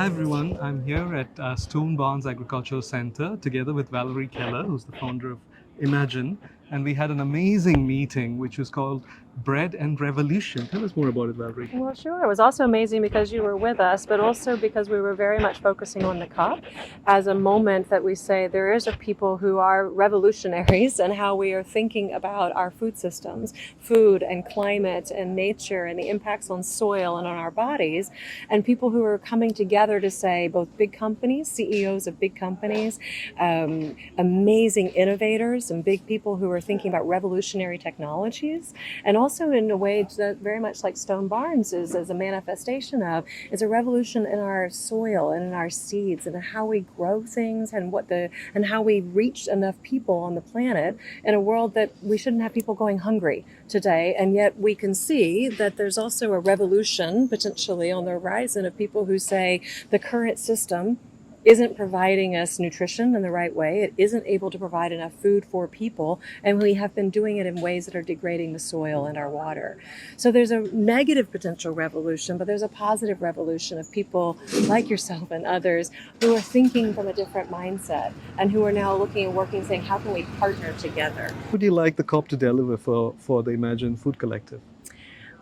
Hi everyone, I'm here at Stone Barns Agricultural Center together with Valerie Keller, who's the founder of Imagine, and we had an amazing meeting which was called Bread and Revolution. Tell us more about it, Valerie. Well, sure. It was also amazing because you were with us, but also because we were very much focusing on the cup as a moment that we say there is a people who are revolutionaries and how we are thinking about our food systems, food and climate and nature and the impacts on soil and on our bodies, and people who are coming together to say both big companies, CEOs of big companies, amazing innovators and big people who are thinking about revolutionary technologies, and also in a way that very much like Stone Barns is as a manifestation of, is a revolution in our soil and in our seeds and how we grow things and how we reach enough people on the planet in a world that we shouldn't have people going hungry today. And yet we can see that there's also a revolution potentially on the horizon of people who say the current system isn't providing us nutrition in the right way. It isn't able to provide enough food for people, and we have been doing it in ways that are degrading the soil and our water. So there's a negative potential revolution, but there's a positive revolution of people like yourself and others who are thinking from a different mindset and who are now looking and working, saying, how can we partner together? What would you like the COP to deliver for the Imagine Food Collective?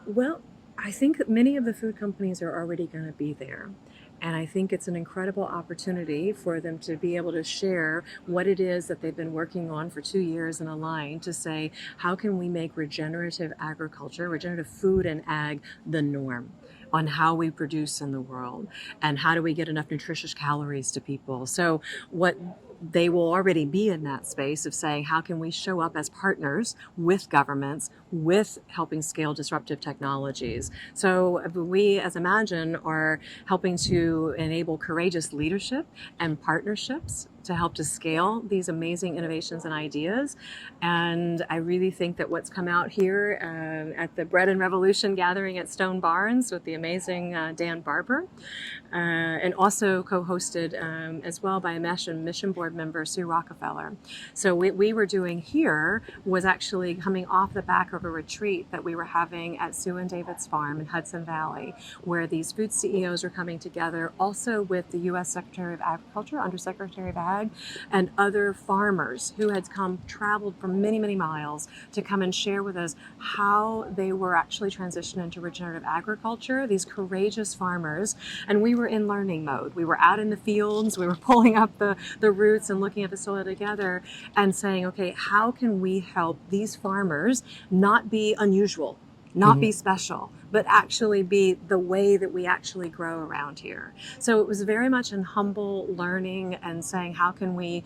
Well, I think that many of the food companies are already going to be there. And I think it's an incredible opportunity for them to be able to share what it is that they've been working on for 2 years in a line to say, how can we make regenerative agriculture, regenerative food and ag the norm on how we produce in the world? And how do we get enough nutritious calories to people? So what they will already be in that space of saying, how can we show up as partners with governments, with helping scale disruptive technologies? So we, as Imagine, are helping to enable courageous leadership and partnerships to help to scale these amazing innovations and ideas. And I really think that what's come out here at the Bread and Revolution gathering at Stone Barns with the amazing Dan Barber, and also co-hosted as well by a mission board member, Sue Rockefeller. So what we were doing here was actually coming off the back of a retreat that we were having at Sue and David's farm in Hudson Valley, where these food CEOs are coming together, also with the U.S. Secretary of Agriculture, Undersecretary of Ag, and other farmers who had traveled from many, many miles to come and share with us how they were actually transitioning to regenerative agriculture, these courageous farmers. And we were in learning mode. We were out in the fields, we were pulling up the roots and looking at the soil together and saying, okay, how can we help these farmers not be unusual, not be special, but actually be the way that we actually grow around here? So it was very much in humble learning and saying, how can we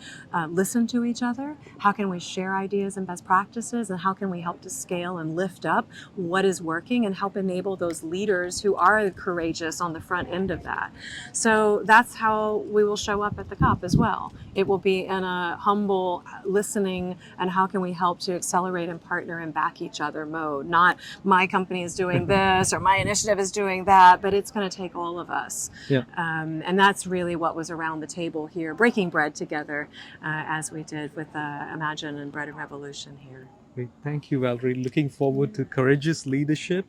listen to each other? How can we share ideas and best practices? And how can we help to scale and lift up what is working and help enable those leaders who are courageous on the front end of that? So that's how we will show up at the COP as well. It will be in a humble listening and how can we help to accelerate and partner and back each other mode. Not my company is doing this or my initiative is doing that, but it's going to take all of us. Yeah. And that's really what was around the table here, breaking bread together as we did with Imagine and Bread and Revolution here. Great. Thank you, Valerie. Looking forward to courageous leadership,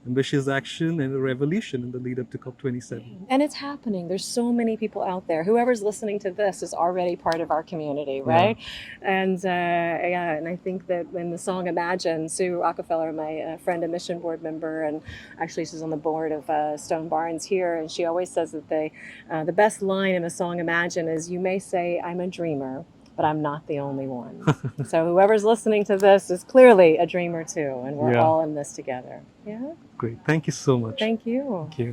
ambitious action, and a revolution in the lead up to COP27. And it's happening. There's so many people out there. Whoever's listening to this is already part of our community, right? Yeah. And I think that in the song Imagine, Sue Rockefeller, my friend and mission board member, and actually she's on the board of Stone Barns here, and she always says that the best line in the song Imagine is, you may say I'm a dreamer, but I'm not the only one. So whoever's listening to this is clearly a dreamer too, and we're all in this together. Yeah. Great. Thank you so much. Thank you. Thank you.